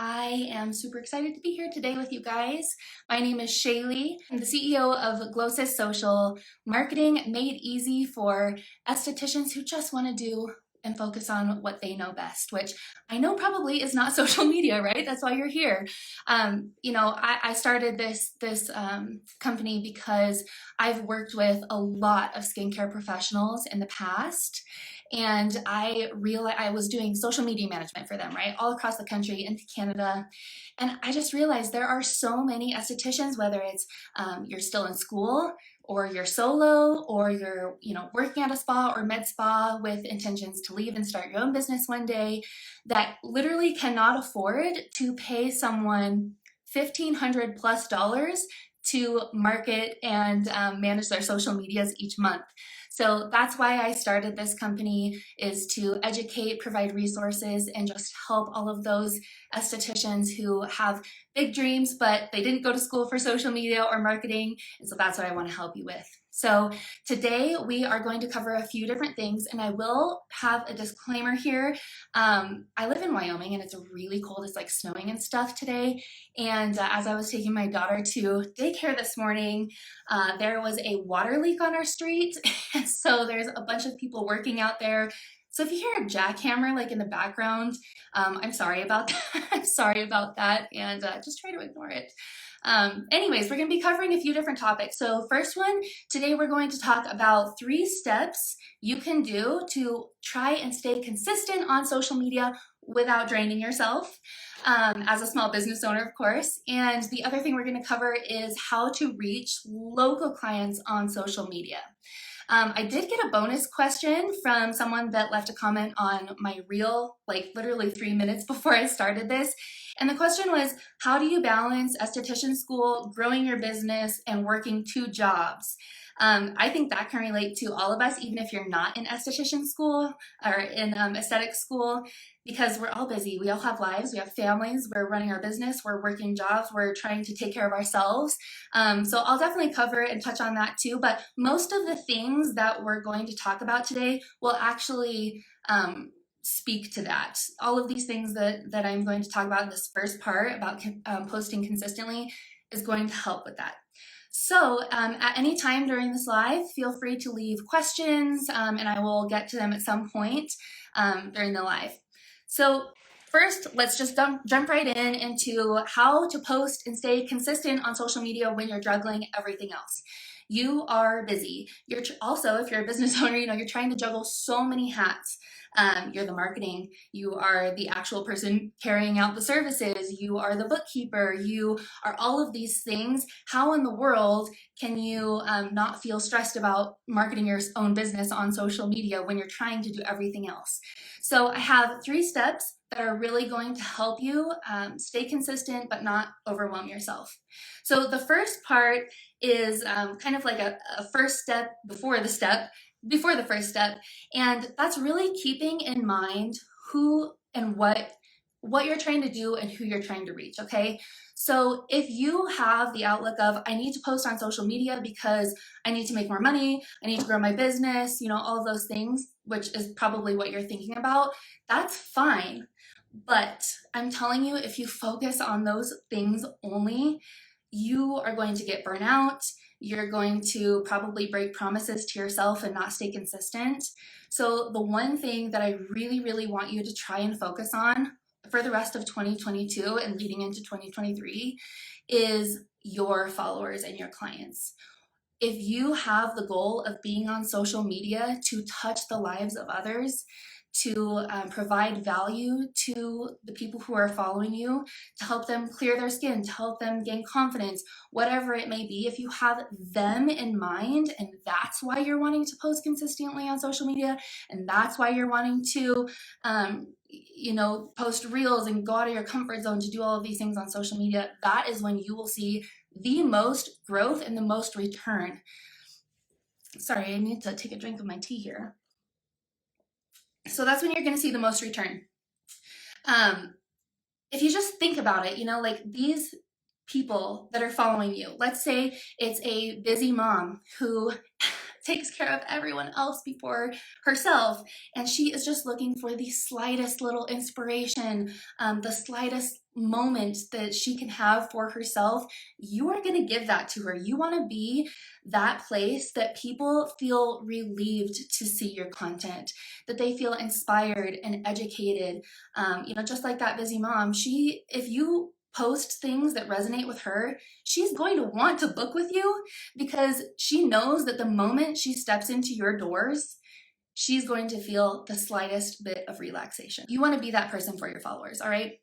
I am super excited to be here today with you guys. My name is Shaylee. I'm the CEO of Glosys Social, marketing made easy for estheticians who just want to do and focus on what they know best, which I know probably is not social media, right? That's why you're here. I started this company because I've worked with a lot of skincare professionals in the past, and I realized I was doing social media management for them, right, all across the country into Canada. And I just realized there are so many estheticians, whether it's you're still in school, or you're solo, or you're working at a spa or med spa with intentions to leave and start your own business one day, that literally cannot afford to pay someone $1,500+ to market and manage their social medias each month. So that's why I started this company, is to educate, provide resources, and just help all of those estheticians who have big dreams, but they didn't go to school for social media or marketing. And so that's what I want to help you with. So today we are going to cover a few different things, and I will have a disclaimer here. I live in Wyoming and it's really cold. It's like snowing and stuff today. And as I was taking my daughter to daycare this morning, there was a water leak on our street. So there's a bunch of people working out there. So if you hear a jackhammer like in the background, I'm sorry about that. I'm sorry about that, and just try to ignore it. Anyways, we're going to be covering a few different topics. So first one, today we're going to talk about 3 steps you can do to try and stay consistent on social media without draining yourself, as a small business owner, of course. And the other thing we're going to cover is how to reach local clients on social media. I did get a bonus question from someone that left a comment on my reel, like literally 3 minutes before I started this. And the question was, how do you balance esthetician school, growing your business, and working 2 jobs? I think that can relate to all of us, even if you're not in esthetician school or in aesthetic school, because we're all busy. We all have lives, we have families, we're running our business, we're working jobs, we're trying to take care of ourselves. So I'll definitely cover and touch on that too, but most of the things that we're going to talk about today will actually speak to that. All of these things that I'm going to talk about in this first part about posting consistently is going to help with that. So at any time during this live, feel free to leave questions, and I will get to them at some point during the live. So first, let's just jump right into how to post and stay consistent on social media when you're juggling everything else. You are busy. You're also, if you're a business owner, you're trying to juggle so many hats. You're the marketing, you are the actual person carrying out the services, you are the bookkeeper, you are all of these things. How in the world can you not feel stressed about marketing your own business on social media when you're trying to do everything else? So I have 3 steps that are really going to help you stay consistent but not overwhelm yourself. So the first part is kind of like a first step before the first step, and that's really keeping in mind who and what you're trying to do and who you're trying to reach, okay? So if you have the outlook of, I need to post on social media because I need to make more money, I need to grow my business, all of those things, which is probably what you're thinking about, that's fine. But I'm telling you, if you focus on those things only, you are going to get burnout. You're going to probably break promises to yourself and not stay consistent. So the one thing that I really, really want you to try and focus on for the rest of 2022 and leading into 2023 is your followers and your clients. If you have the goal of being on social media to touch the lives of others, to provide value to the people who are following you, to help them clear their skin, to help them gain confidence, whatever it may be, if you have them in mind, and that's why you're wanting to post consistently on social media, and that's why you're wanting to post reels and go out of your comfort zone to do all of these things on social media, that is when you will see the most growth and the most return. Sorry, I need to take a drink of my tea here. So that's when you're going to see the most return. If you just think about it, like these people that are following you, let's say it's a busy mom who takes care of everyone else before herself. And she is just looking for the slightest little inspiration, the slightest moment that she can have for herself. You are going to give that to her. You want to be that place that people feel relieved to see your content, that they feel inspired and educated. Just like that busy mom, if you post things that resonate with her, she's going to want to book with you because she knows that the moment she steps into your doors, she's going to feel the slightest bit of relaxation. You want to be that person for your followers, all right?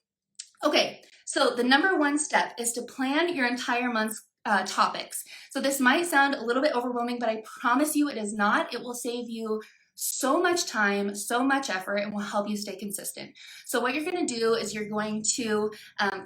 Okay, so the number one step is to plan your entire month's topics. So this might sound a little bit overwhelming, but I promise you it is not. It will save you so much time, so much effort, and will help you stay consistent. So what you're going to do is you're going to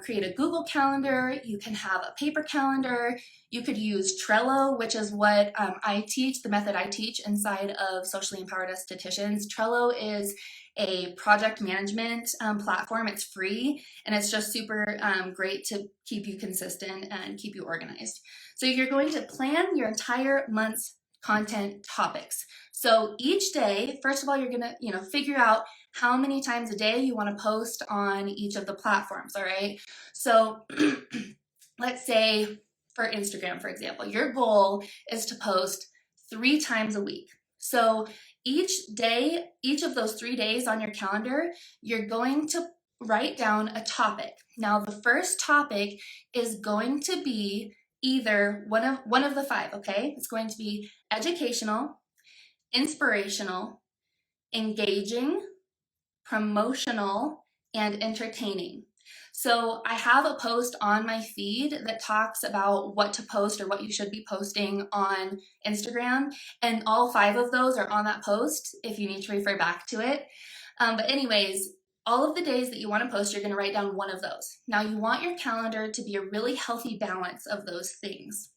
create a Google Calendar. You can have a paper calendar. You could use Trello, which is what I teach, the method I teach inside of Socially Empowered Estheticians. Trello is a project management platform. It's free, and it's just super great to keep you consistent and keep you organized. So you're going to plan your entire month's content topics. So each day, first of all, you're gonna, figure out how many times a day you want to post on each of the platforms, all right? So let's say for Instagram, for example, your goal is to post 3 times a week. So each day, each of those 3 days on your calendar, you're going to write down a topic. Now, the first topic is going to be either one of the 5, okay? It's going to be educational, inspirational, engaging, promotional, and entertaining. So I have a post on my feed that talks about what to post or what you should be posting on Instagram, and all 5 of those are on that post if you need to refer back to it. But anyways, all of the days that you want to post, you're going to write down one of those. Now you want your calendar to be a really healthy balance of those things.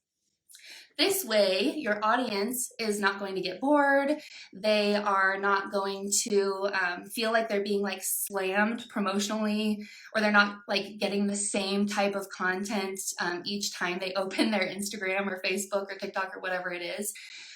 This way, your audience is not going to get bored. They are not going to feel like they're being slammed promotionally, or they're not getting the same type of content each time they open their Instagram or Facebook or TikTok or whatever it is.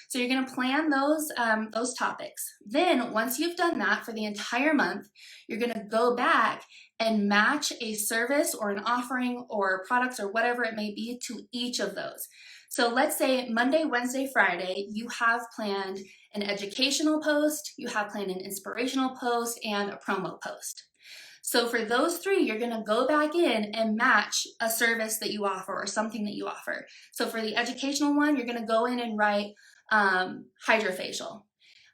So you're going to plan those topics. Then once you've done that for the entire month, you're going to go back and match a service or an offering or products or whatever it may be to each of those. So let's say Monday, Wednesday, Friday, you have planned an educational post, you have planned an inspirational post, and a promo post. So for those 3, you're going to go back in and match a service that you offer or something that you offer. So for the educational one, you're going to go in and write hydrofacial.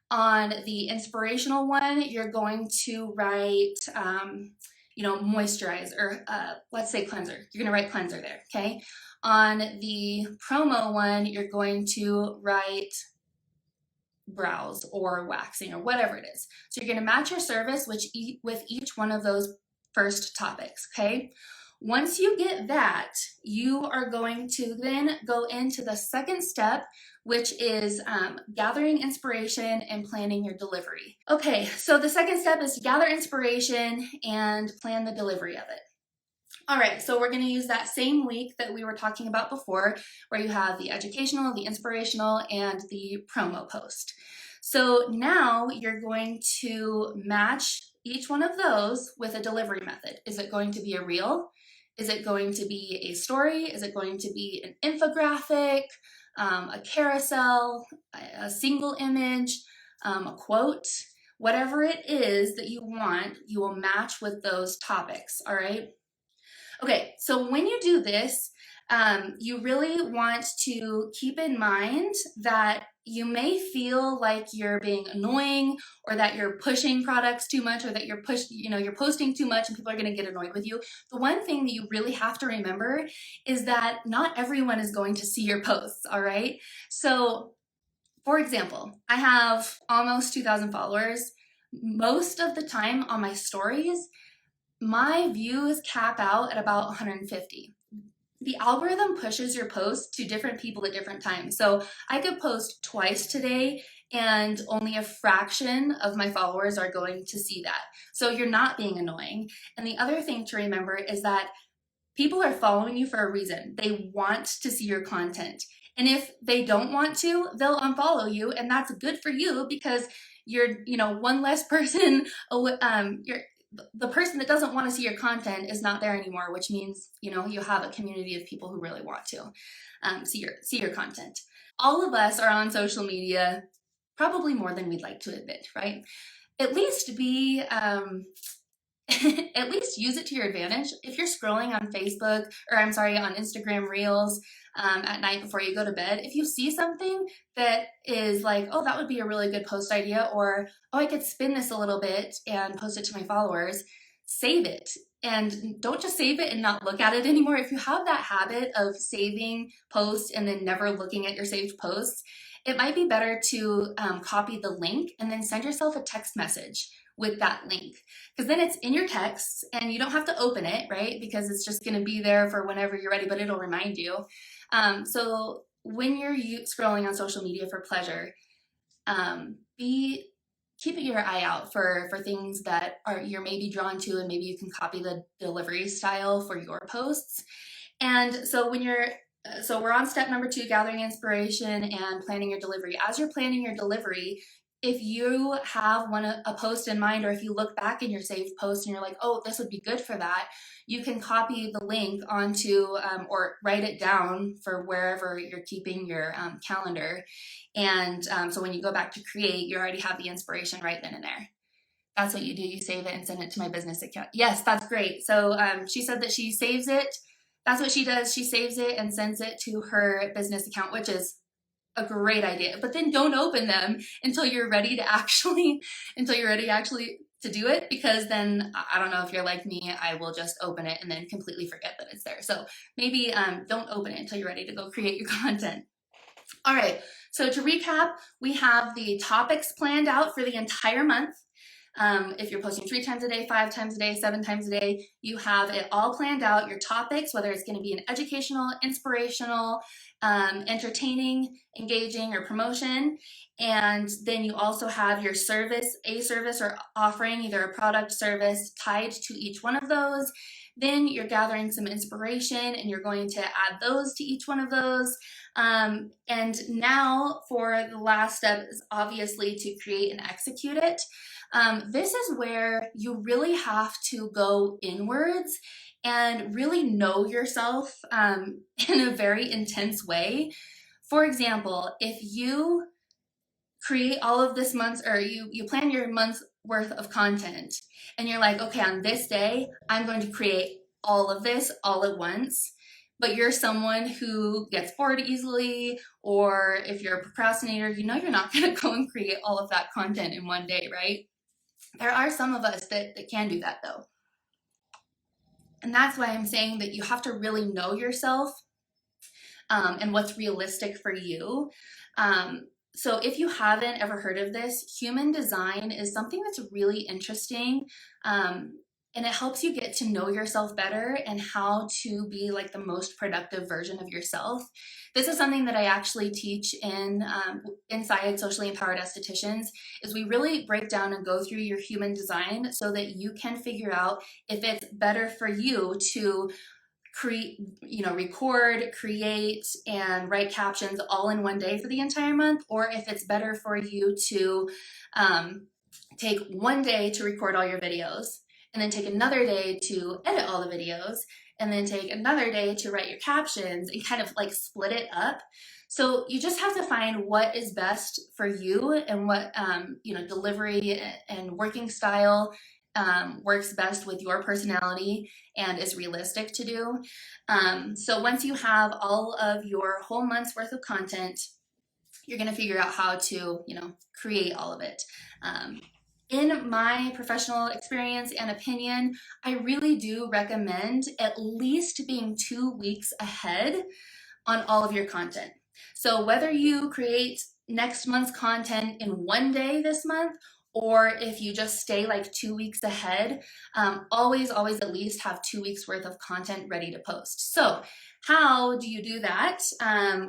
On the inspirational one, you're going to write moisturize, or let's say cleanser. You're going to write cleanser there, okay? On the promo one, you're going to write brows or waxing or whatever it is. So you're going to match your service with each one of those first topics, okay? Once you get that, you are going to then go into the second step, which is gathering inspiration and planning your delivery. Okay, so the second step is to gather inspiration and plan the delivery of it. All right, so we're going to use that same week that we were talking about before, where you have the educational, the inspirational, and the promo post. So now you're going to match each one of those with a delivery method. Is it going to be a reel? Is it going to be a story? Is it going to be an infographic, a carousel, a single image, a quote? Whatever it is that you want, you will match with those topics, all right? Okay, so when you do this, you really want to keep in mind that you may feel like you're being annoying, or that you're pushing products too much, or that you're posting too much and people are going to get annoyed with you. The one thing that you really have to remember is that not everyone is going to see your posts, all right? So, for example, I have almost 2,000 followers. Most of the time on my stories, my views cap out at about 150. The algorithm pushes your posts to different people at different times. So I could post twice today and only a fraction of my followers are going to see that. So you're not being annoying. And the other thing to remember is that people are following you for a reason. They want to see your content. And if they don't want to, they'll unfollow you, and that's good for you because you're, one less person, you're, the person that doesn't want to see your content is not there anymore, which means, you have a community of people who really want to see your content. All of us are on social media, probably more than we'd like to admit, right? At least be at least use it to your advantage. If you're scrolling on Facebook, or I'm sorry, on Instagram Reels at night before you go to bed, if you see something that is like, oh, that would be a really good post idea, or, oh, I could spin this a little bit and post it to my followers, save it. And don't just save it and not look at it anymore. If you have that habit of saving posts and then never looking at your saved posts, it might be better to copy the link and then send yourself a text message with that link, because then it's in your texts and you don't have to open it, right? Because it's just going to be there for whenever you're ready, but it'll remind you. So when you're scrolling on social media for pleasure, keep your eye out for things that you're maybe drawn to, and maybe you can copy the delivery style for your posts. And so we're on step number 2, gathering inspiration and planning your delivery. As you're planning your delivery, if you have a post in mind, or if you look back in your saved post and you're like, oh, this would be good for that, you can copy the link onto or write it down for wherever you're keeping your calendar. And so when you go back to create, you already have the inspiration right then and there. That's what you do. You save it and send it to my business account. Yes, that's great. So she said that she saves it. That's what she does. She saves it and sends it to her business account, which is a great idea. But then don't open them until you're ready to actually to do it, because then I don't know if you're like me, I will just open it and then completely forget that it's there. So maybe don't open it until you're ready to go create your content. All right, so to recap, we have the topics planned out for the entire month. If you're posting 3 times a day, 5 times a day, 7 times a day, you have it all planned out, your topics, whether it's going to be an educational, inspirational, entertaining, engaging, or promotion. And then you also have your service or offering, either a product, service tied to each one of those. Then you're gathering some inspiration and you're going to add those to each one of those. And now for the last step is obviously to create and execute it. This is where you really have to go inwards and really know yourself in a very intense way. For example, if you create all of this month's, or you plan your month's worth of content, and you're like, okay, on this day, I'm going to create all of this all at once, but you're someone who gets bored easily, or if you're a procrastinator, you're not going to go and create all of that content in one day, right? There are some of us that can do that though. And that's why I'm saying that you have to really know yourself and what's realistic for you. So if you haven't ever heard of this, human design is something that's really interesting. And it helps you get to know yourself better and how to be like the most productive version of yourself. This is something that I actually teach inside Socially Empowered Estheticians, is we really break down and go through your human design so that you can figure out if it's better for you to record, create, and write captions all in one day for the entire month, or if it's better for you to take one day to record all your videos, and then take another day to edit all the videos, and then take another day to write your captions, and kind of like split it up. So you just have to find what is best for you and what delivery and working style works best with your personality and is realistic to do. So once you have all of your whole month's worth of content, you're going to figure out how to create all of it. In my professional experience and opinion, I really do recommend at least being 2 weeks ahead on all of your content. So whether you create next month's content in one day this month, or if you just stay like 2 weeks ahead, always at least have 2 weeks worth of content ready to post. So how do you do that?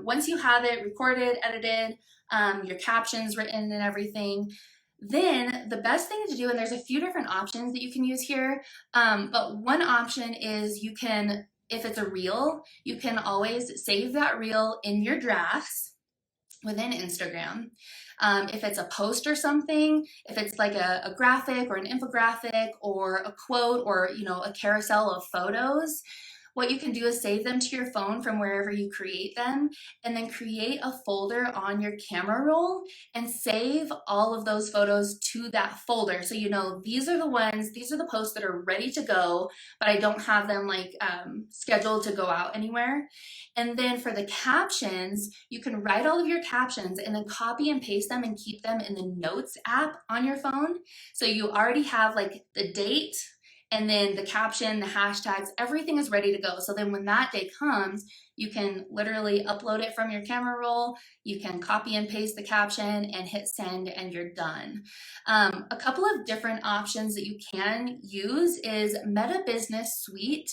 Once you have it recorded, edited, your captions written and everything, then the best thing to do, and there's a few different options that you can use here, but one option is you can if it's a reel, you can always save that reel in your drafts within Instagram. If it's a post or something, if it's like a graphic or an infographic or a quote or, you know, a carousel of photos, what you can do is save them to your phone from wherever you create them, and then create a folder on your camera roll and save all of those photos to that folder. So you know, these are the ones, these are the posts that are ready to go, but I don't have them like scheduled to go out anywhere. And then for the captions, you can write all of your captions and then copy and paste them and keep them in the Notes app on your phone. So you already have like the date, and then the caption, the hashtags, everything is ready to go. So then when that day comes, you can literally upload it from your camera roll, you can copy and paste the caption and hit send, and you're done. A couple of different options that you can use is Meta Business Suite.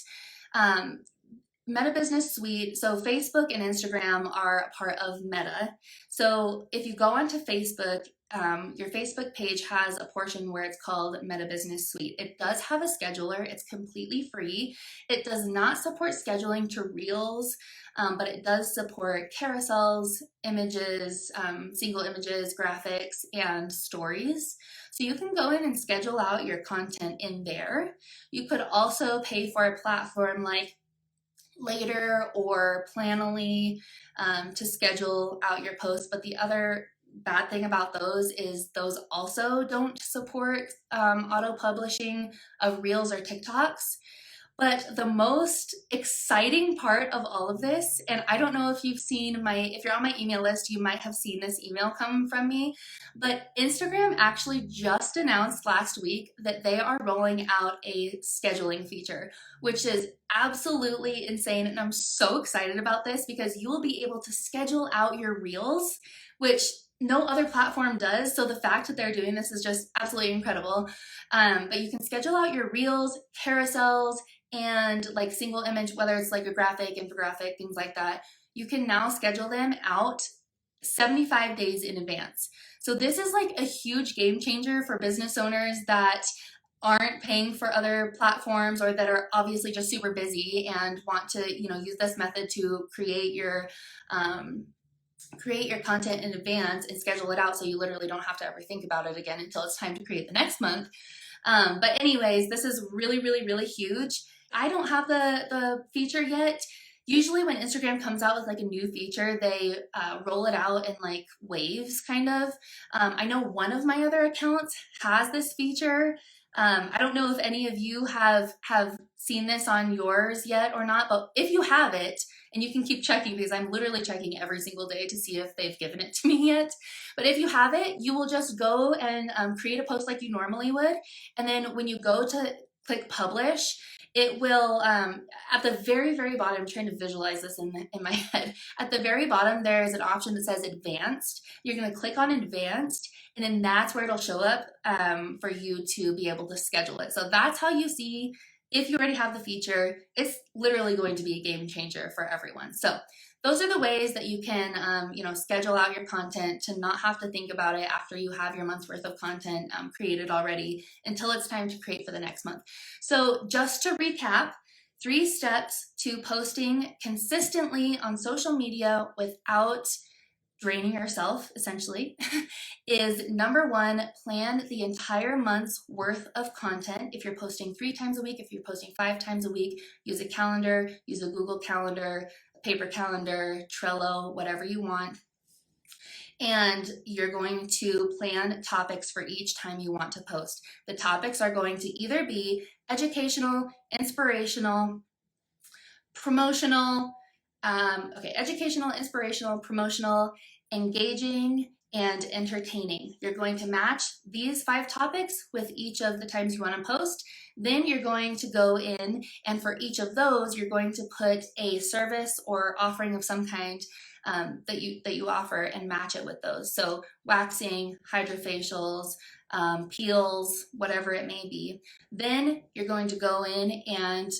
Meta Business Suite, so Facebook and Instagram are a part of Meta. So if you go onto Facebook, your Facebook page has a portion where it's called Meta Business Suite. It does have a scheduler. It's completely free. It does not support scheduling to Reels, but it does support carousels, images, single images, graphics, and stories. So you can go in and schedule out your content in there. You could also pay for a platform like Later or Planoly to schedule out your posts, but the other bad thing about those is those also don't support auto publishing of Reels or TikToks. But the most exciting part of all of this, and I don't know if you've seen if you're on my email list, you might have seen this email come from me, but Instagram actually just announced last week that they are rolling out a scheduling feature, which is absolutely insane. And I'm so excited about this because you will be able to schedule out your Reels, which no other platform does. So the fact that they're doing this is just absolutely incredible. But you can schedule out your Reels, carousels, and like single image, whether it's like a graphic, infographic, things like that. You can now schedule them out 75 days in advance. So this is like a huge game changer for business owners that aren't paying for other platforms or that are obviously just super busy and want to, you know, use this method to create your content in advance and schedule it out so you literally don't have to ever think about it again until it's time to create the next month. But anyways, this is really, really, really huge. I don't have the feature yet. Usually when Instagram comes out with like a new feature, they roll it out in like waves, kind of. I know one of my other accounts has this feature. I don't know if any of you have seen this on yours yet or not, but if you have it, and you can keep checking because I'm literally checking every single day to see if they've given it to me yet. But if you have it, you will just go and create a post like you normally would. And then when you go to click publish, it will, at the very, very bottom, I'm trying to visualize this in my head. At the very bottom, there is an option that says advanced. You're going to click on advanced, and then that's where it'll show up for you to be able to schedule it. So that's how you see, if you already have the feature, it's literally going to be a game changer for everyone. So those are the ways that you can, schedule out your content to not have to think about it after you have your month's worth of content created already until it's time to create for the next month. So just to recap, 3 steps to posting consistently on social media without draining yourself, essentially, is number 1, plan the entire month's worth of content. If you're posting 3 times a week, if you're posting 5 times a week, use a calendar, use a Google Calendar, a paper calendar, Trello, whatever you want. And you're going to plan topics for each time you want to post. The topics are going to either be educational, inspirational, promotional, educational, inspirational, promotional, engaging, and entertaining. You're going to match these 5 topics with each of the times you want to post. Then you're going to go in, and for each of those, you're going to put a service or offering of some kind that you offer and match it with those. So waxing, hydrofacials, peels, whatever it may be. Then you're going to go in and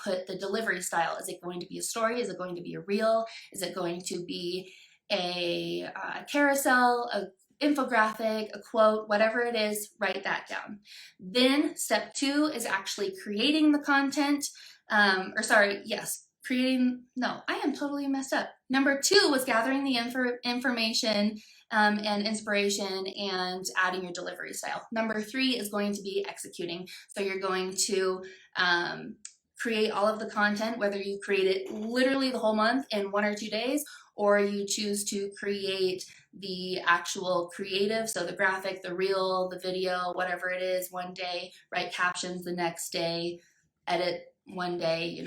put the delivery style. Is it going to be a story? Is it going to be a reel? Is it going to be a carousel, a infographic, a quote, whatever it is, write that down. Then step 2 is actually creating the content. or sorry, yes, no, I am totally messed up. Number 2 was gathering the information and inspiration and adding your delivery style. Number 3 is going to be executing. So you're going to create all of the content, whether you create it literally the whole month in 1 or 2 days, or you choose to create the actual creative, so the graphic, the reel, the video, whatever it is, one day, write captions the next day, edit one day,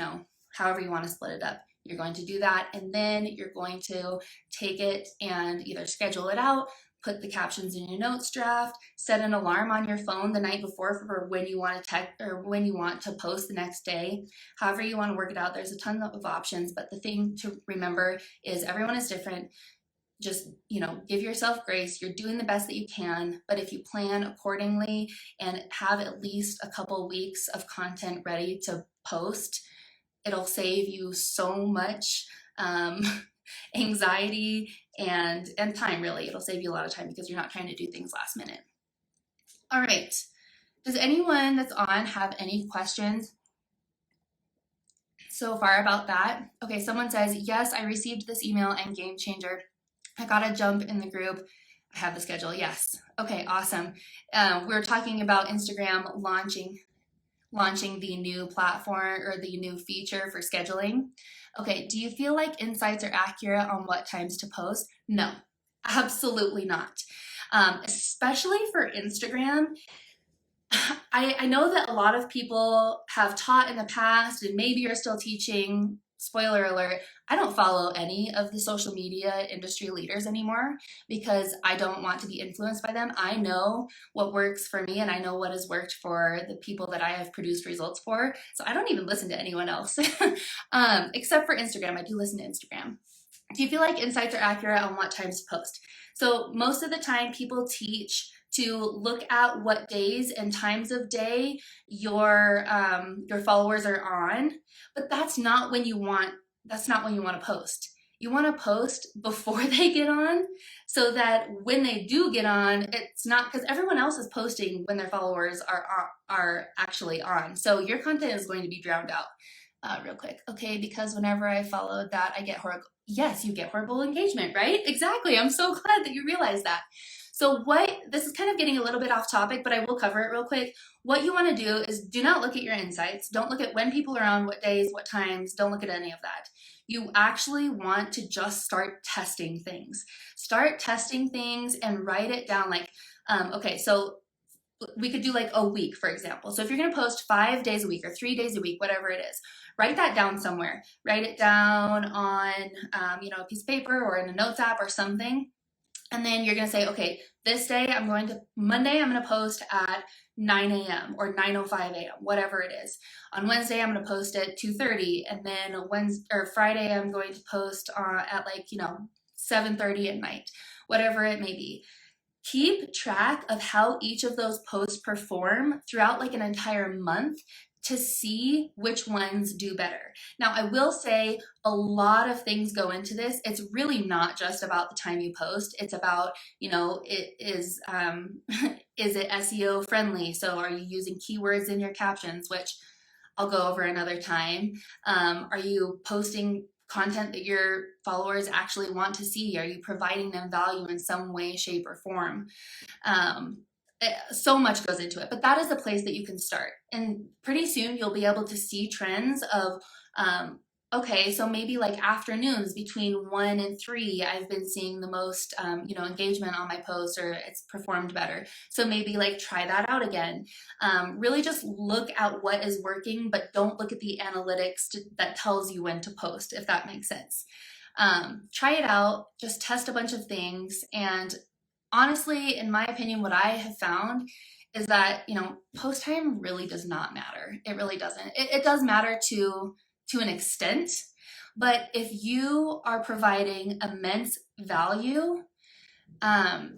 however you want to split it up. You're going to do that, and then you're going to take it and either schedule it out, put the captions in your notes draft, set an alarm on your phone the night before for when you want to text or when you want to post the next day. However you want to work it out, there's a ton of options, but the thing to remember is everyone is different. Just, give yourself grace. You're doing the best that you can, but if you plan accordingly and have at least a couple weeks of content ready to post, it'll save you so much anxiety and time, really. It'll save you a lot of time because you're not trying to do things last minute. All right. Does anyone that's on have any questions so far about that? Okay, someone says, yes, I received this email and game changer. I got to jump in the group. I have the schedule. Yes. Okay, awesome. We're talking about Instagram launching the new platform or the new feature for scheduling. Okay, do you feel like insights are accurate on what times to post? No, absolutely not. Especially for Instagram. I know that a lot of people have taught in the past and maybe you're still teaching. Spoiler alert, I don't follow any of the social media industry leaders anymore because I don't want to be influenced by them. I know what works for me and I know what has worked for the people that I have produced results for. So I don't even listen to anyone else except for Instagram. I do listen to Instagram. Do you feel like insights are accurate on what times to post? So most of the time people teach to look at what days and times of day your followers are on, but that's not when you want to post. You want to post before they get on so that when they do get on, it's not because everyone else is posting when their followers are actually on. So your content is going to be drowned out. Real quick. Okay, because whenever I followed that, I get horrible. Yes, you get horrible engagement, right? Exactly. I'm so glad that you realized that. So this is kind of getting a little bit off topic, but I will cover it real quick. What you want to do is do not look at your insights. Don't look at when people are on, what days, what times. Don't look at any of that. You actually want to just start testing things. Start testing things and write it down okay, so we could do like a week, for example. So if you're going to post 5 days a week or 3 days a week, whatever it is, write that down somewhere. Write it down on, a piece of paper or in a notes app or something. And then you're going to say, okay, this day Monday, I'm going to post at 9 a.m. or 9:05 a.m., whatever it is. On Wednesday, I'm going to post at 2:30. And then Friday, I'm going to post at 7:30 at night, whatever it may be. Keep track of how each of those posts perform throughout an entire month to see which ones do better. Now, I will say a lot of things go into this. It's really not just about the time you post. It's about, is it SEO friendly? So are you using keywords in your captions, which I'll go over another time? Are you posting content that your followers actually want to see? Are you providing them value in some way, shape, or form? So much goes into it, but that is the place that you can start. And pretty soon you'll be able to see trends of, okay, so maybe afternoons between 1 and 3, I've been seeing the most, engagement on my posts, or it's performed better. So maybe try that out again. Really just look at what is working, but don't look at the analytics that tells you when to post, if that makes sense. Try it out, just test a bunch of things. And honestly, in my opinion, what I have found is that, post time really does not matter. It really doesn't. It does matter to an extent, but if you are providing immense value, to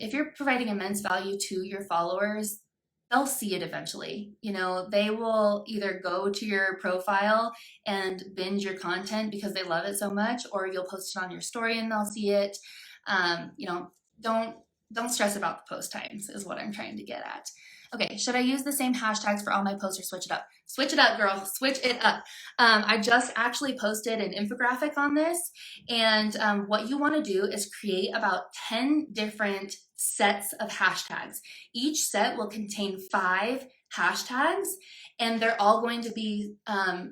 your followers, they'll see it eventually. They will either go to your profile and binge your content because they love it so much, or you'll post it on your story and they'll see it. Don't stress about the post times is what I'm trying to get at. Okay, should I use the same hashtags for all my posts or switch it up? Switch it up, girl, switch it up. I just actually posted an infographic on this, and what you wanna do is create about 10 different sets of hashtags. Each set will contain 5 hashtags, and they're all going to be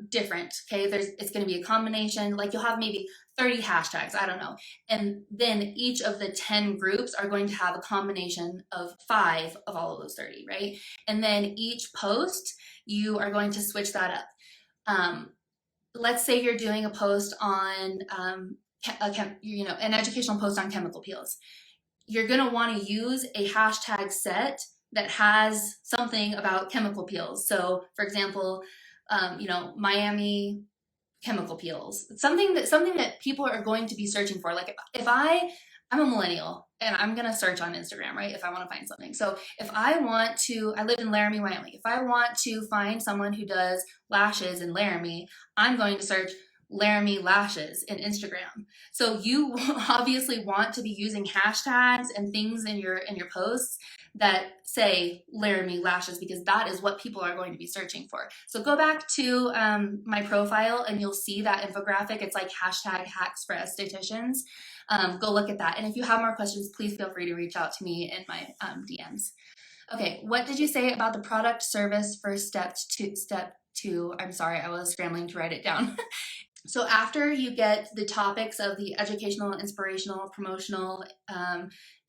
different, okay? It's gonna be a combination, like you'll have maybe 30 hashtags, I don't know. And then each of the 10 groups are going to have a combination of 5 of all of those 30, right? And then each post, you are going to switch that up. Let's say you're doing a post on, an educational post on chemical peels. You're gonna wanna use a hashtag set that has something about chemical peels. So for example, Miami chemical peels. Something that people are going to be searching for. Like if I'm a millennial and I'm gonna search on Instagram, right? If I want to find something. So if I live in Laramie, Wyoming. If I want to find someone who does lashes in Laramie, I'm going to search Laramie lashes in Instagram. So you obviously want to be using hashtags and things in your posts that say Laramie lashes, because that is what people are going to be searching for. So go back to my profile and you'll see that infographic. It's like hashtag hacks for estheticians. Go look at that. And if you have more questions, please feel free to reach out to me in my DMs. Okay, what did you say about the product service for step two? I'm sorry, I was scrambling to write it down. So after you get the topics of the educational, inspirational, promotional,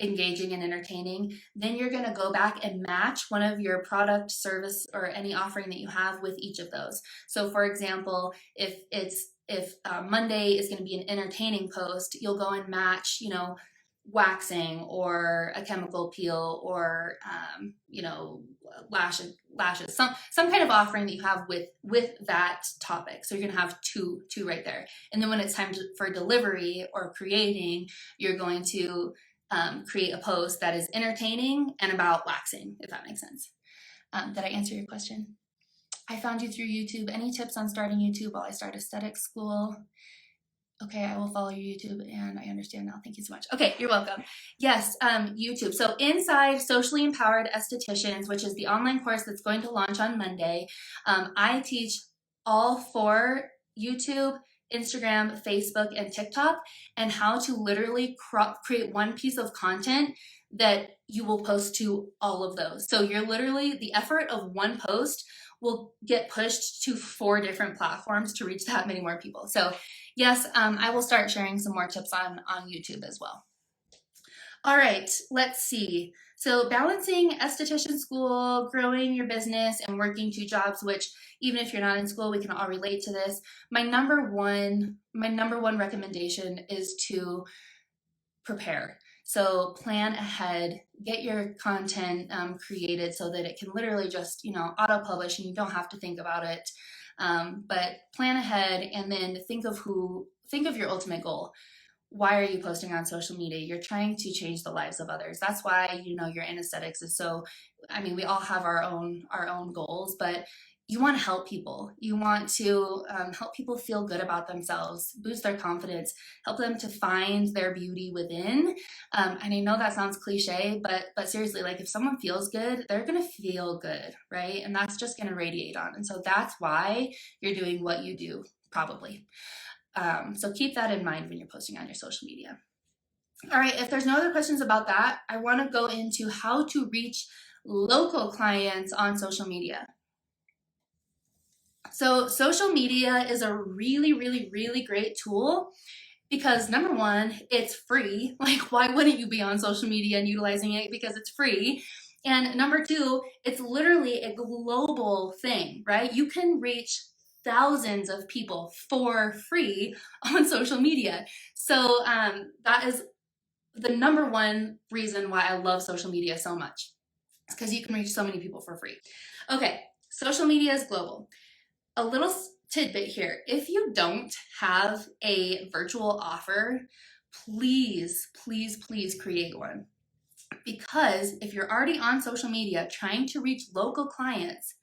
engaging, and entertaining, then you're gonna go back and match one of your product, service, or any offering that you have with each of those. So for example, if Monday is gonna be an entertaining post, you'll go and match, waxing or a chemical peel or lashes, some kind of offering that you have with that topic. So you're gonna have two right there. And then when it's time for delivery or creating, you're going to create a post that is entertaining and about waxing, if that makes sense. Did I answer your question? I found you through YouTube. Any tips on starting YouTube while I start aesthetic school? Okay, I will follow your YouTube and I understand now. Thank you so much. Okay, you're welcome. Yes, YouTube. So inside Socially Empowered Estheticians, which is the online course that's going to launch on Monday, I teach all 4 YouTube, Instagram, Facebook, and TikTok, and how to literally create one piece of content that you will post to all of those. So you're literally, the effort of one post will get pushed to 4 different platforms to reach that many more people. So yes, I will start sharing some more tips on YouTube as well. All right, let's see. So balancing esthetician school, growing your business, and working 2 jobs, which even if you're not in school, we can all relate to this. My number one recommendation is to prepare. So plan ahead, get your content created so that it can literally just, auto-publish and you don't have to think about it. But plan ahead and then think of your ultimate goal. Why are you posting on social media? You're trying to change the lives of others. That's why, your anesthetics is so, we all have our own goals, but you want to help people. You want to help people feel good about themselves, boost their confidence, help them to find their beauty within. And I know that sounds cliche, but seriously, like if someone feels good, they're going to feel good, right? And that's just going to radiate on. And so that's why you're doing what you do, probably. So keep that in mind when you're posting on your social media. All right, if there's no other questions about that, I want to go into how to reach local clients on social media. So social media is a really, really, really great tool because number one, it's free. Like, why wouldn't you be on social media and utilizing it? Because it's free. And number two, it's literally a global thing, right? You can reach thousands of people for free on social media. So that is the number one reason why I love social media so much. It's because you can reach so many people for free. Okay, social media is global. A little tidbit here. If you don't have a virtual offer, please, please, please create one. Because if you're already on social media trying to reach local clients,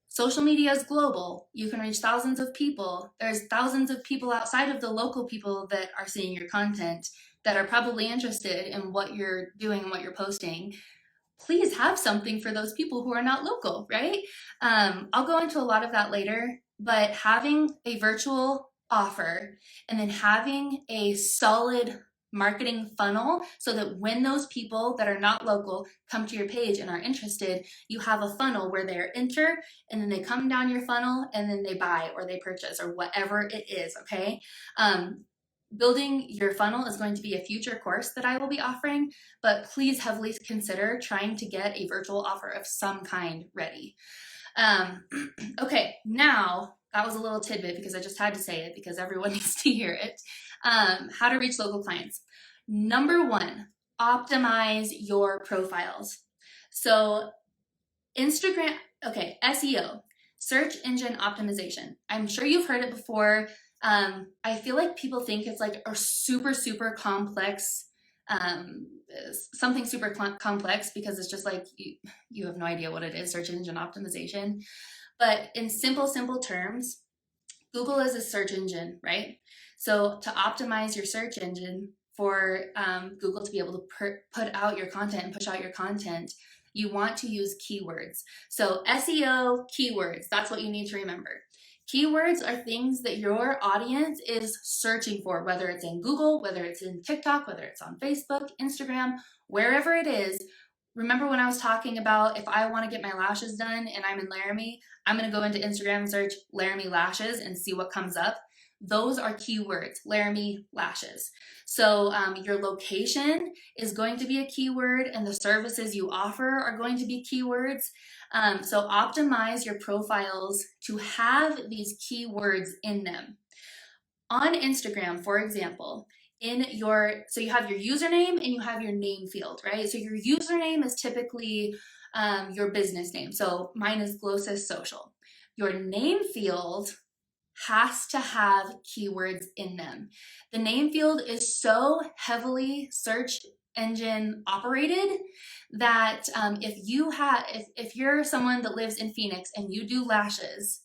social media is global. You can reach thousands of people. There's thousands of people outside of the local people that are seeing your content that are probably interested in what you're doing and what you're posting. please have something for those people who are not local, right? I'll go into a lot of that later, but having a virtual offer and then having a solid marketing funnel so that when those people that are not local come to your page and are interested, you have a funnel where they enter and then they come down your funnel and then they buy or they purchase or whatever it is, okay? Building your funnel is going to be a future course that I will be offering, but please heavily consider trying to get a virtual offer of some kind ready. Okay, now that was a little tidbit because I just had to say it because everyone needs to hear it. How to reach local clients. Number one, optimize your profiles. So Instagram, okay, SEO, search engine optimization. I'm sure you've heard it before. I feel like people think it's like a super complex, something super complex because it's just like you have no idea what it is, search engine optimization. But in simple terms, Google is a search engine, right? So to optimize your search engine for Google to be able to put out your content and push out your content, you want to use keywords. So SEO, keywords, that's what you need to remember. Keywords are things that your audience is searching for, whether it's in Google, whether it's in TikTok, whether it's on Facebook, Instagram, wherever it is. Remember when I was talking about if I want to get my lashes done and I'm in Laramie, I'm going to go into Instagram and search Laramie lashes and see what comes up. Those are keywords, Laramie lashes. So your location is going to be a keyword and the services you offer are going to be keywords. So optimize your profiles to have these keywords in them. On Instagram, for example, so you have your username and you have your name field, right? So your username is typically your business name. So mine is Glossus Social. Your name field has to have keywords in them. The name field is so heavily search engine operated that if you're someone that lives in Phoenix and you do lashes,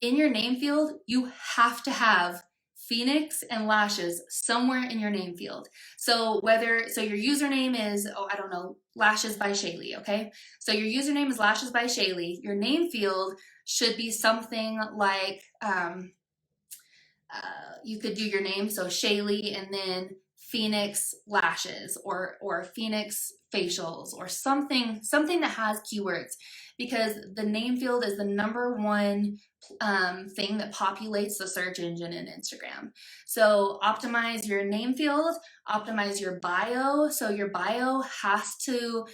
in your name field, you have to have Phoenix and lashes somewhere in your name field. So your username is, I don't know, lashes by Shaylee, okay? So your username is lashes by Shaylee. Your name field should be something like, you could do your name, so Shaylee and then Phoenix lashes or Phoenix facials or something that has keywords, because the name field is the number one thing that populates the search engine in Instagram. So optimize your name field, optimize your bio. So your bio has to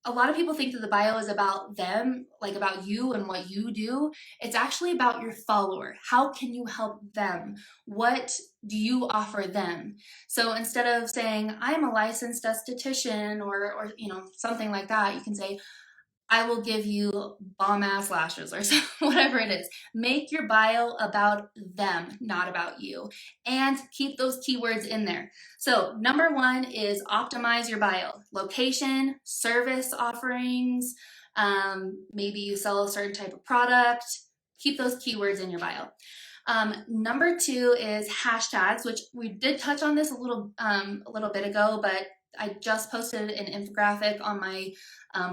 a lot of people think that the bio is about them, like about you and what you do. It's actually about your follower. How can you help them? What do you offer them? So instead of saying, I'm a licensed esthetician or something like that, you can say, I will give you bomb ass lashes or whatever it is. Make your bio about them, not about you, and keep those keywords in there. So number one is optimize your bio. Location, service offerings, maybe you sell a certain type of product. Keep those keywords in your bio. Number two is hashtags, which we did touch on this a little bit ago, but I just posted an infographic on my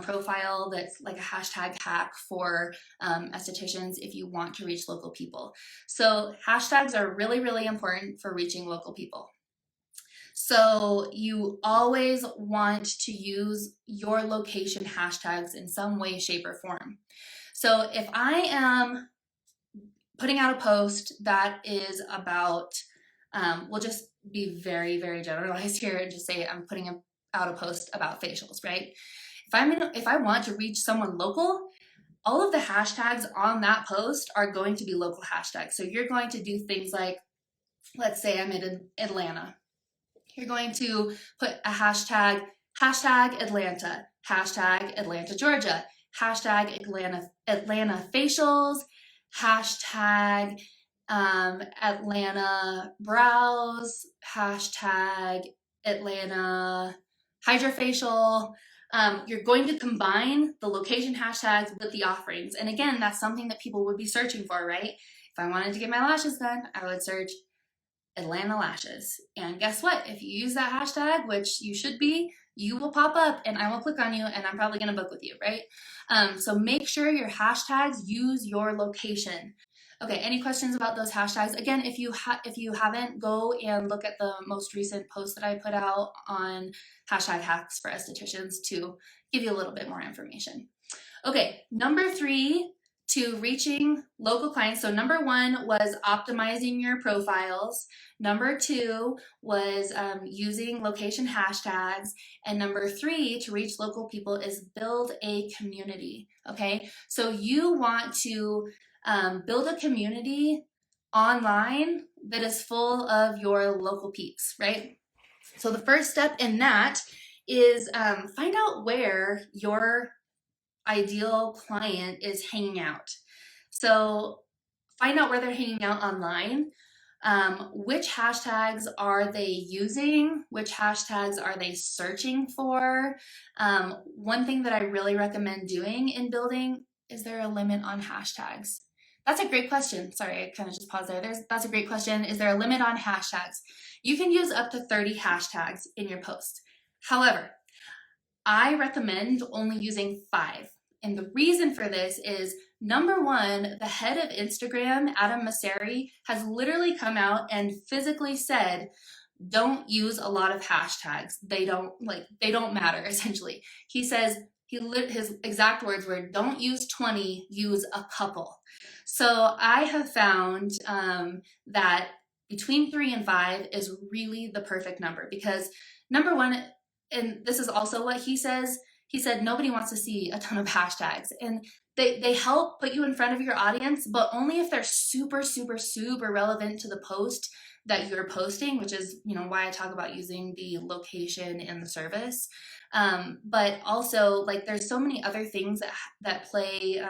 profile that's like a hashtag hack for estheticians if you want to reach local people. So hashtags are really important for reaching local people. So you always want to use your location hashtags in some way, shape, or form. So if I am putting out a post that is about, we'll just be very generalized here and just say I'm putting out a post about facials, right? If I want to reach someone local, all of the hashtags on that post are going to be local hashtags. So you're going to do things like, let's say I'm in Atlanta. You're going to put a hashtag Atlanta, hashtag Atlanta, Georgia, hashtag Atlanta facials, hashtag Atlanta brows, hashtag Atlanta hydrofacial. You're going to combine the location hashtags with the offerings. And again, that's something that people would be searching for, right? If I wanted to get my lashes done, I would search Atlanta lashes. And guess what? If you use that hashtag, which you should be, you will pop up and I will click on you and I'm probably going to book with you, right? So make sure your hashtags use your location. Okay, any questions about those hashtags? Again, if you haven't, go and look at the most recent post that I put out on hashtag hacks for estheticians to give you a little bit more information. Okay, number 3 to reaching local clients. So number 1 was optimizing your profiles. Number 2 was using location hashtags. And number 3 to reach local people is build a community. Okay, so you want to build a community online that is full of your local peeps, right? So the first step in that is find out where your ideal client is hanging out. So find out where they're hanging out online. Which hashtags are they using? Which hashtags are they searching for? One thing that I really recommend doing in building, is there a limit on hashtags? That's a great question. Sorry, I kind of just paused there. That's a great question. Is there a limit on hashtags? You can use up to 30 hashtags in your post. However, I recommend only using 5. And the reason for this is, number 1, the head of Instagram, Adam Mosseri, has literally come out and physically said, don't use a lot of hashtags. They don't matter, essentially. He says, his exact words were, don't use 20, use a couple. So I have found that between 3 and 5 is really the perfect number, because number 1, and this is also what he says, he said nobody wants to see a ton of hashtags, and they help put you in front of your audience, but only if they're super, super, super relevant to the post that you're posting, which is, why I talk about using the location and the service. But also, like, there's so many other things that play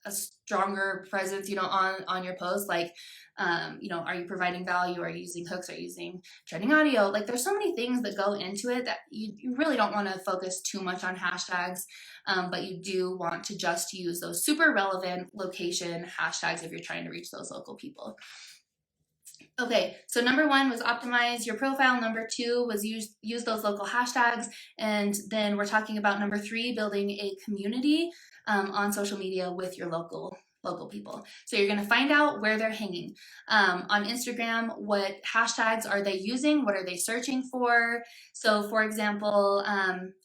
a stronger presence, on your post, like, are you providing value? Are you using hooks? Are you using trending audio? Like, there's so many things that go into it that you really don't want to focus too much on hashtags, but you do want to just use those super relevant location hashtags if you're trying to reach those local people. Okay, so number 1 was optimize your profile. Number 2 was use those local hashtags. And then we're talking about number 3, building a community on social media with your local people. So you're going to find out where they're hanging. On Instagram, what hashtags are they using? What are they searching for? So for example,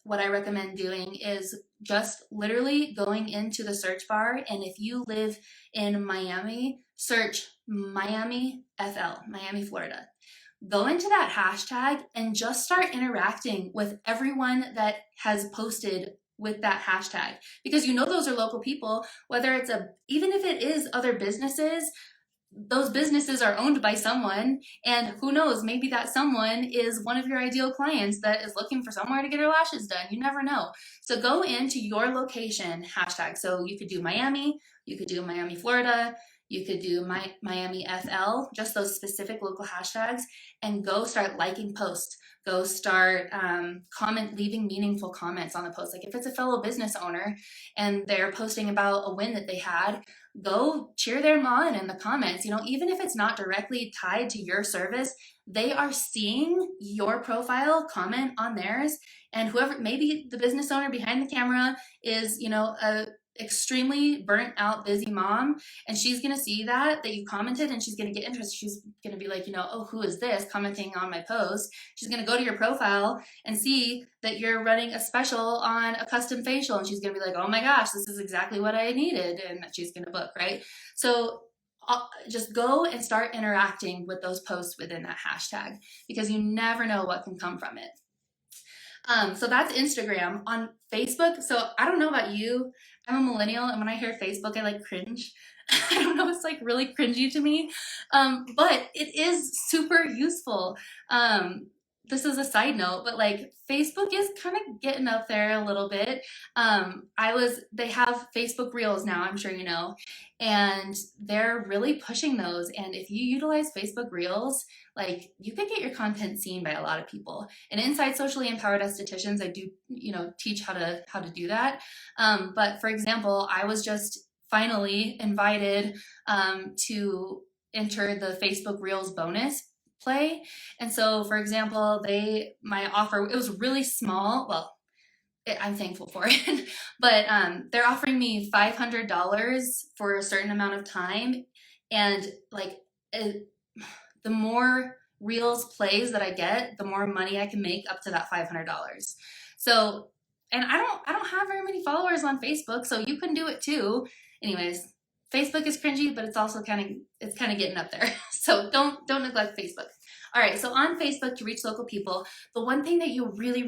what I recommend doing is just literally going into the search bar, and if you live in Miami, search Miami FL, Miami, Florida. Go into that hashtag and just start interacting with everyone that has posted with that hashtag, because those are local people. Whether it's even if it is other businesses, those businesses are owned by someone, and who knows, maybe that someone is one of your ideal clients that is looking for somewhere to get her lashes done. You never know. So go into your location hashtag. So you could do Miami, you could do Miami, Florida, you could do Miami FL, just those specific local hashtags, and go start liking posts. Go start leaving meaningful comments on the post. Like, if it's a fellow business owner and they're posting about a win that they had, go cheer them on in the comments. Even if it's not directly tied to your service, they are seeing your profile, comment on theirs, and whoever, maybe the business owner behind the camera is, a extremely burnt out, busy mom, and she's gonna see that you commented, and she's gonna get interested. She's gonna be like, oh, who is this commenting on my post? She's gonna go to your profile and see that you're running a special on a custom facial, and she's gonna be like, oh my gosh, this is exactly what I needed, and she's gonna book, right? So just go and start interacting with those posts within that hashtag, because you never know what can come from it. So that's Instagram. On Facebook, so I don't know about you, I'm a millennial, and when I hear Facebook, I cringe. I don't know, it's really cringy to me, but it is super useful. This is a side note, but Facebook is kind of getting up there a little bit. They have Facebook Reels now, I'm sure you know, and they're really pushing those. And if you utilize Facebook Reels, you could get your content seen by a lot of people. And inside Socially Empowered Estheticians, I do, teach how to do that. But for example, I was just finally invited to enter the Facebook Reels bonus play. And so, for example, my offer, it was really small. Well, I'm thankful for it, but they're offering me $500 for a certain amount of time, and like it, the more reels plays that I get, the more money I can make up to that $500. So, and I don't have very many followers on Facebook, so you can do it too. Anyways, Facebook is cringy, but it's also it's kind of getting up there. So don't neglect Facebook. All right, so on Facebook to reach local people, the one thing that you really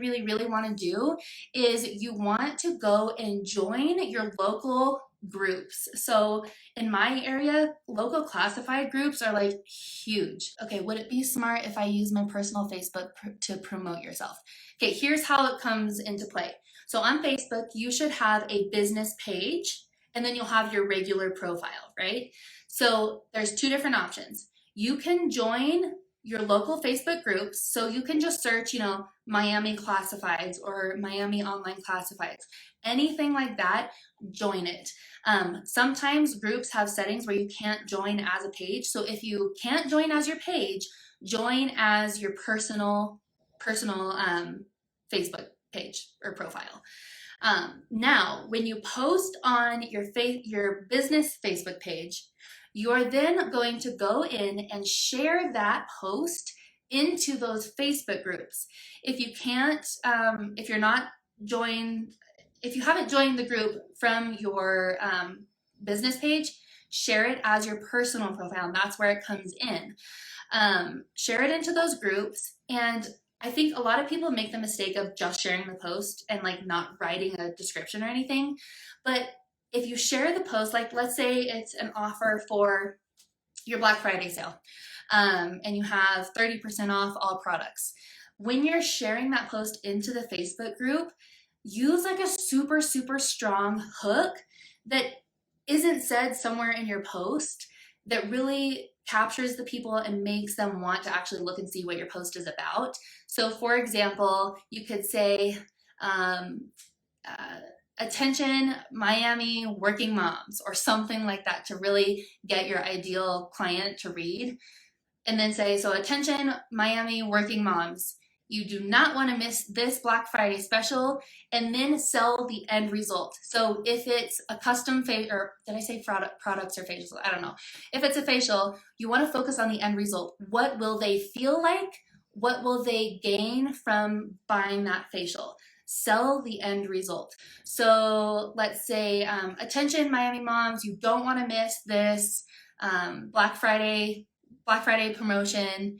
want to do is you want to go and join your local groups. So in my area, local classified groups are like huge. Okay, would it be smart if I use my personal Facebook to promote yourself? Okay, here's how it comes into play. So on Facebook, you should have a business page, and then you'll have your regular profile, right? So there's two different options. You can join your local Facebook groups. So you can just search, Miami Classifieds or Miami Online Classifieds, anything like that, join it. Sometimes groups have settings where you can't join as a page. So if you can't join as your page, join as your personal Facebook page or profile. Now, when you post on your business Facebook page, you're then going to go in and share that post into those Facebook groups. If you can't, if you're not joined, if you haven't joined the group from your business page, share it as your personal profile, and that's where it comes in. Share it into those groups, and I think a lot of people make the mistake of just sharing the post and like not writing a description or anything. But if you share the post, like let's say it's an offer for your Black Friday sale, and you have 30% off all products. When you're sharing that post into the Facebook group, use like a super strong hook that isn't said somewhere in your post that really captures the people and makes them want to actually look and see what your post is about. So for example, you could say, attention Miami working moms, or something like that, to really get your ideal client to read. And then say, so attention Miami working moms, you do not want to miss this Black Friday special, and then sell the end result. So if it's a custom facial, or did I say products or facials? I don't know. If it's a facial, you want to focus on the end result. What will they feel like? What will they gain from buying that facial? Sell the end result. So let's say, attention Miami moms, you don't want to miss this Black Friday promotion,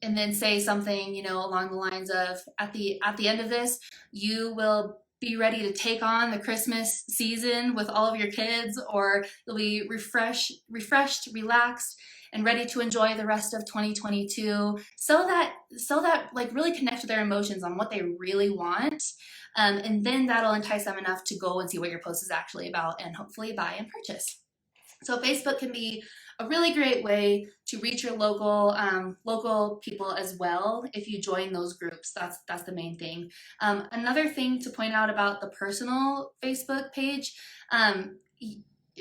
and then say something, along the lines of, at the end of this, you will be ready to take on the Christmas season with all of your kids, or you'll be refreshed, relaxed, and ready to enjoy the rest of 2022. So that like really connect with their emotions on what they really want. And then that'll entice them enough to go and see what your post is actually about, and hopefully buy and purchase. So Facebook can be a really great way to reach your local people as well if you join those groups. That's the main thing. Another thing to point out about the personal Facebook page,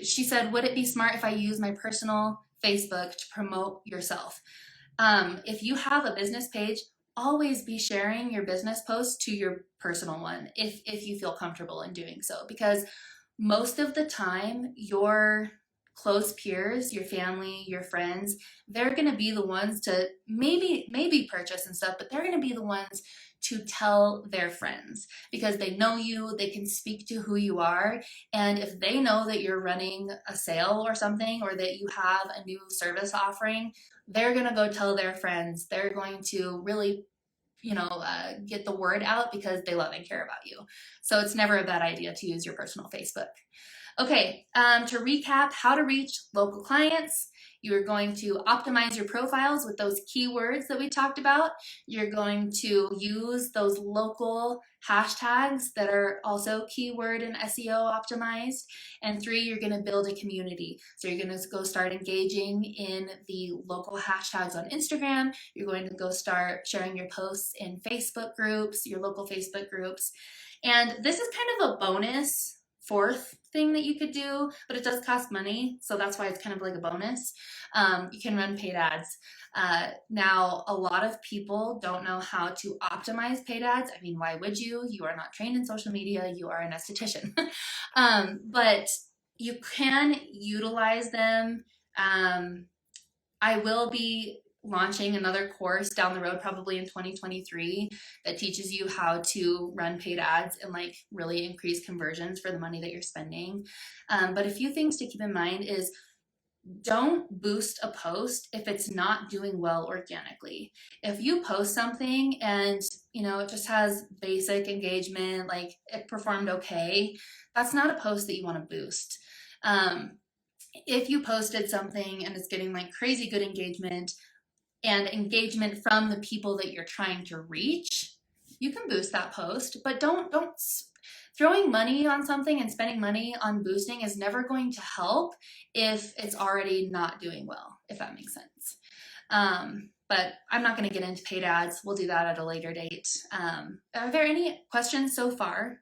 she said, would it be smart if I use my personal Facebook to promote yourself? If you have a business page, always be sharing your business posts to your personal one if you feel comfortable in doing so, because most of the time your close peers, your family, your friends, they're going to be the ones to maybe purchase and stuff, but they're going to be the ones to tell their friends, because they know you, they can speak to who you are. And if they know that you're running a sale or something, or that you have a new service offering, they're going to go tell their friends. They're going to really get the word out, because they love and care about you. So it's never a bad idea to use your personal Facebook. Okay, to recap how to reach local clients, you're going to optimize your profiles with those keywords that we talked about. You're going to use those local hashtags that are also keyword and SEO optimized. And 3, you're going to build a community. So you're going to go start engaging in the local hashtags on Instagram. You're going to go start sharing your posts in Facebook groups, your local Facebook groups. And this is kind of a bonus fourth thing that you could do, but it does cost money, so that's why it's kind of like a bonus. You can run paid ads. Now, a lot of people don't know how to optimize paid ads. I mean, why would you? You are not trained in social media, you are an esthetician. But you can utilize them. I will be launching another course down the road, probably in 2023, that teaches you how to run paid ads and like really increase conversions for the money that you're spending. But a few things to keep in mind is don't boost a post if it's not doing well organically. If you post something and it just has basic engagement, like it performed okay, that's not a post that you want to boost. If you posted something and it's getting like crazy good engagement and engagement from the people that you're trying to reach, you can boost that post, but don't throwing money on something and spending money on boosting is never going to help if it's already not doing well, if that makes sense. But I'm not going to get into paid ads. We'll do that at a later date. Are there any questions so far?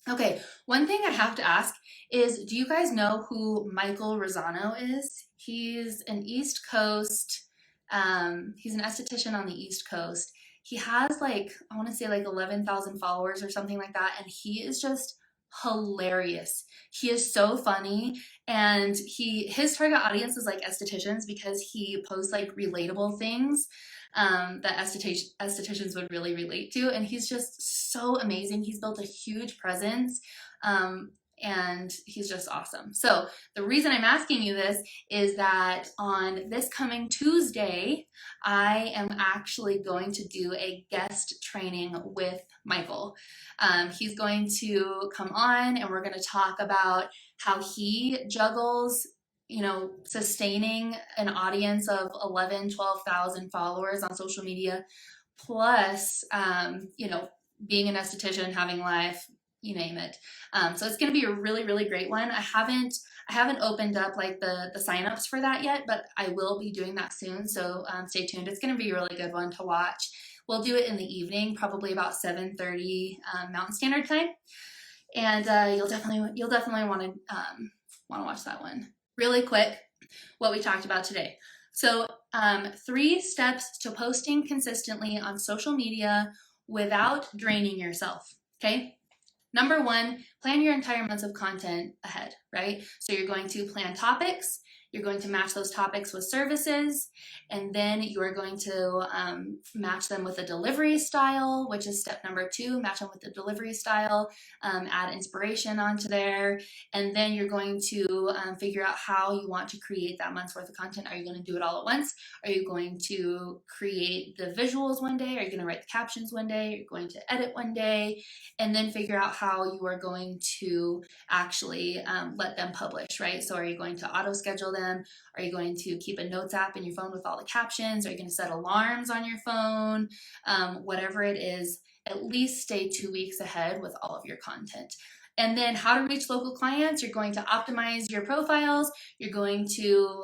Okay, one thing I have to ask is, do you guys know who Michael Rosano is? He's an East Coast, he's an esthetician on the East Coast. He has like, I want to say like 11,000 followers or something like that, and he is just hilarious. He is so funny, and his target audience is like estheticians because he posts like relatable things that estheticians would really relate to, and he's just so amazing. He's built a huge presence, and he's just awesome. So the reason I'm asking you this is that on this coming Tuesday, I am actually going to do a guest training with Michael. He's going to come on and we're going to talk about how he juggles sustaining an audience of 11, 12,000 followers on social media, plus, being an esthetician, having life, you name it. So it's going to be a really, really great one. I haven't opened up like the signups for that yet, but I will be doing that soon. So stay tuned. It's going to be a really good one to watch. We'll do it in the evening, probably about 7:30 Mountain Standard Time, and you'll definitely want to watch that one. Really quick, what we talked about today. So 3 steps to posting consistently on social media without draining yourself. Okay. Number 1, plan your entire months of content ahead, right? So you're going to plan topics, you're going to match those topics with services, and then you're going to match them with a delivery style, which is step number 2, match them with the delivery style, add inspiration onto there, and then you're going to figure out how you want to create that month's worth of content. Are you going to do it all at once? Are you going to create the visuals one day? Are you going to write the captions one day? Are you going to edit one day? And then figure out how you are going to actually let them publish, right? So are you going to auto schedule them? Are you going to keep a notes app in your phone with all the captions? Are you going to set alarms on your phone? Whatever it is, at least stay 2 weeks ahead with all of your content. And then how to reach local clients. You're going to optimize your profiles. You're going to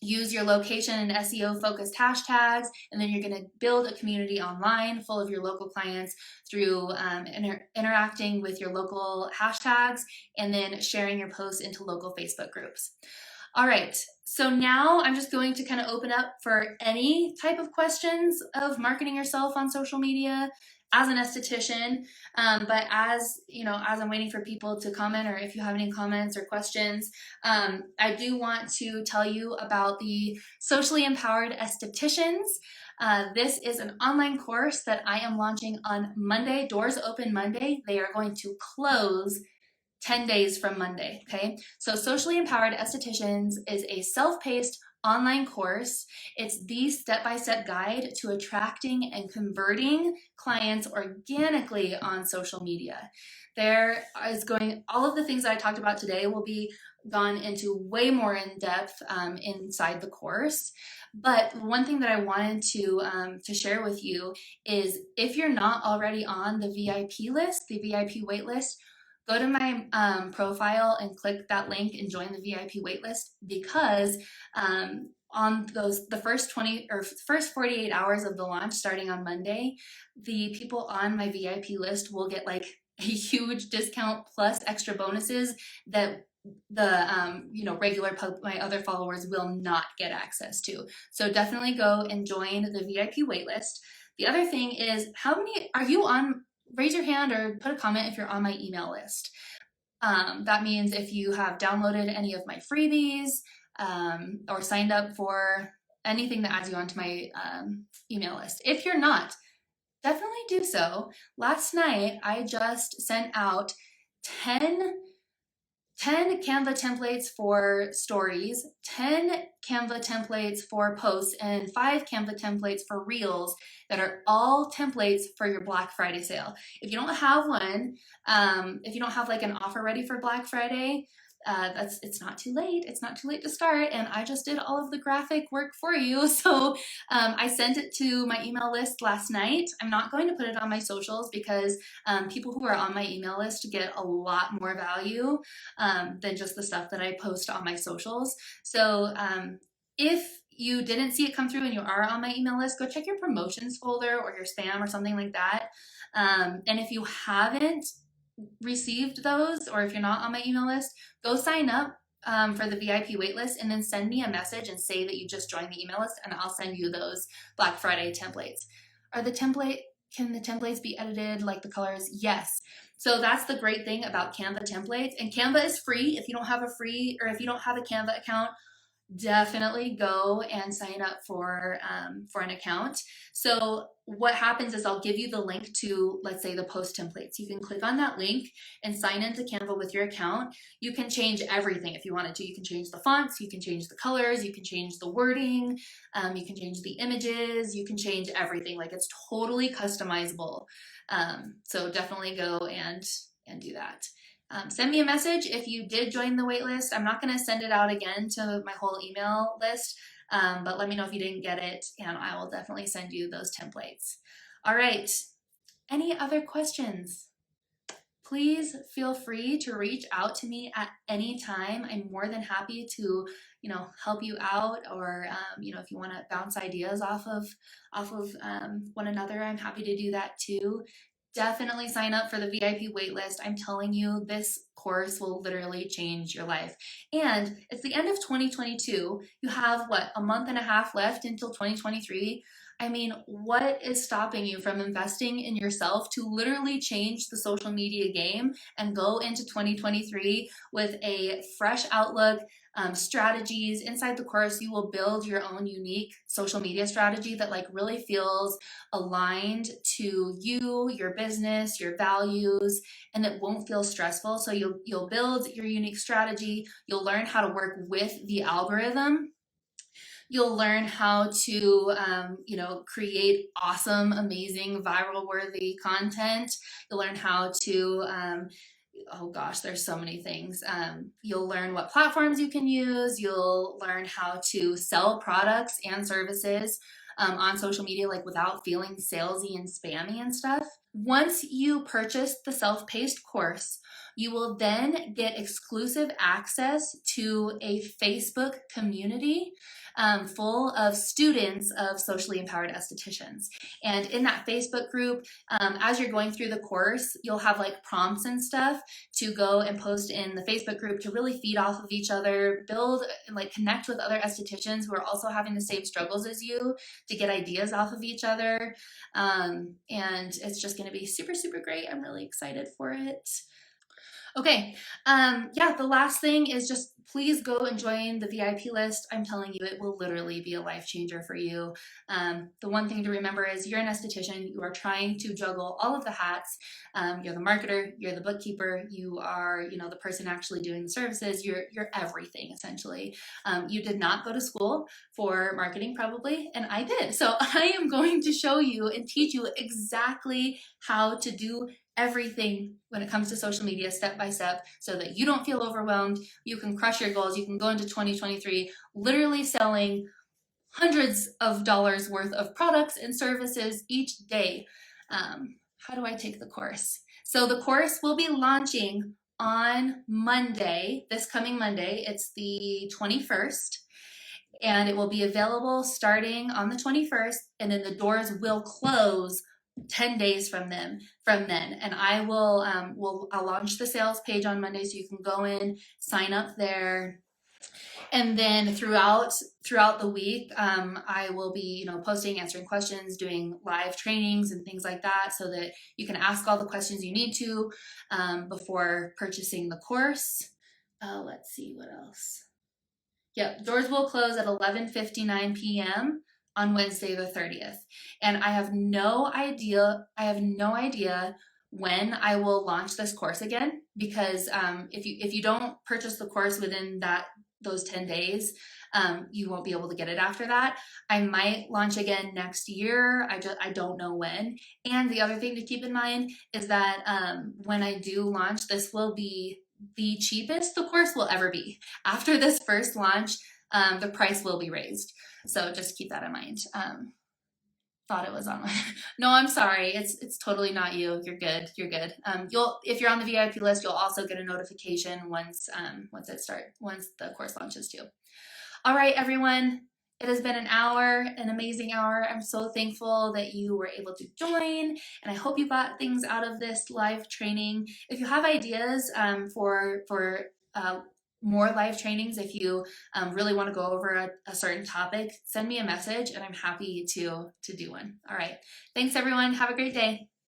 use your location and SEO focused hashtags, and then you're going to build a community online full of your local clients through interacting with your local hashtags, and then sharing your posts into local Facebook groups. All right, so now I'm just going to kind of open up for any type of questions of marketing yourself on social media as an esthetician. But as I'm waiting for people to comment, or if you have any comments or questions, I do want to tell you about the Socially Empowered Estheticians. This is an online course that I am launching on Monday. Doors open Monday. They are going to close 10 days from Monday, okay? So Socially Empowered Estheticians is a self-paced online course. It's the step-by-step guide to attracting and converting clients organically on social media. All of the things that I talked about today will be gone into way more in depth inside the course. But one thing that I wanted to share with you is, if you're not already on the VIP list, the VIP wait list, go to my profile and click that link and join the VIP waitlist, because on the first 48 hours of the launch starting on Monday, the people on my VIP list will get like a huge discount plus extra bonuses that the regular my other followers will not get access to. So definitely go and join the VIP waitlist. The other thing is, how many are you on? Raise your hand or put a comment if you're on my email list. That means if you have downloaded any of my freebies or signed up for anything that adds you onto my email list. If you're not, definitely do so. Last night, I just sent out 10 Canva templates for stories, 10 Canva templates for posts, and 5 Canva templates for reels that are all templates for your Black Friday sale. If you don't have one, if you don't have like an offer ready for Black Friday, it's not too late. It's not too late to start. And I just did all of the graphic work for you. So I sent it to my email list last night. I'm not going to put it on my socials because people who are on my email list get a lot more value than just the stuff that I post on my socials. So if you didn't see it come through and you are on my email list, go check your promotions folder or your spam or something like that. And if you haven't received those, or if you're not on my email list, go sign up for the VIP waitlist and then send me a message and say that you just joined the email list, and I'll send you those Black Friday templates. Can the templates be edited like the colors? Yes. So that's the great thing about Canva templates. And Canva is free. If you don't have if you don't have a Canva account, definitely go and sign up for an account. So what happens is I'll give you the link to, let's say, the post templates. You can click on that link and sign into Canva with your account. You can change everything if you wanted to. You can change the fonts, you can change the colors, you can change the wording, you can change the images, you can change everything. Like, it's totally customizable. So definitely go and do that. Send me a message if you did join the waitlist. I'm not going to send it out again to my whole email list, but let me know if you didn't get it, and I will definitely send you those templates. All right. Any other questions? Please feel free to reach out to me at any time. I'm more than happy to, help you out, or if you want to bounce ideas off of one another, I'm happy to do that too. Definitely sign up for the VIP waitlist. I'm telling you, this course will literally change your life. And it's the end of 2022. You have a month and a half left until 2023. I mean, what is stopping you from investing in yourself to literally change the social media game and go into 2023 with a fresh outlook, strategies? Inside the course, you will build your own unique social media strategy that really feels aligned to you, your business, your values, and it won't feel stressful. So you'll build your unique strategy. You'll learn how to work with the algorithm. You'll learn how to, create awesome, amazing, viral-worthy content. You'll learn how to, oh gosh, there's so many things. You'll learn what platforms you can use. You'll learn how to sell products and services on social media, without feeling salesy and spammy and stuff. Once you purchase the self-paced course, you will then get exclusive access to a Facebook community full of students of socially empowered estheticians. And in that Facebook group, as you're going through the course, you'll have prompts and stuff to go and post in the Facebook group to really feed off of each other, build and connect with other estheticians who are also having the same struggles as you, to get ideas off of each other. And it's just going to be super, super great. I'm really excited for it. Okay, the last thing is just please go and join the VIP list. I'm telling you, it will literally be a life changer for you. The one thing to remember is you're an esthetician. You are trying to juggle all of the hats. You're the marketer, you're the bookkeeper, you are, the person actually doing the services. You're everything, essentially. You did not go to school for marketing, probably, and I did. So I am going to show you and teach you exactly how to do everything when it comes to social media, step by step, so that you don't feel overwhelmed. You can crush your goals. You can go into 2023 literally selling hundreds of dollars worth of products and services each day. How do I take the course? So the course will be launching on Monday, this coming Monday. It's the 21st. And it will be available starting on the 21st, and then the doors will close 10 days from then, and I'll launch the sales page on Monday, so you can go in, sign up there, and then throughout the week, I will be, posting, answering questions, doing live trainings and things like that, so that you can ask all the questions you need to before purchasing the course. Let's see what else. Yep, doors will close at 11:59 p.m. on Wednesday the 30th. And I have no idea, when I will launch this course again, because if you don't purchase the course within those 10 days, you won't be able to get it after that. I might launch again next year. I don't know when. And the other thing to keep in mind is that when I do launch, this will be the cheapest the course will ever be. After this first launch, the price will be raised. So just keep that in mind. Thought it was on my, no, I'm sorry. It's totally not you. You're good. You're good. If you're on the VIP list, you'll also get a notification once the course launches too. All right, everyone. It has been an amazing hour. I'm so thankful that you were able to join, and I hope you got things out of this live training. If you have ideas for more live trainings, if you really want to go over a certain topic, send me a message, and I'm happy to do one. All right. Thanks, everyone. Have a great day.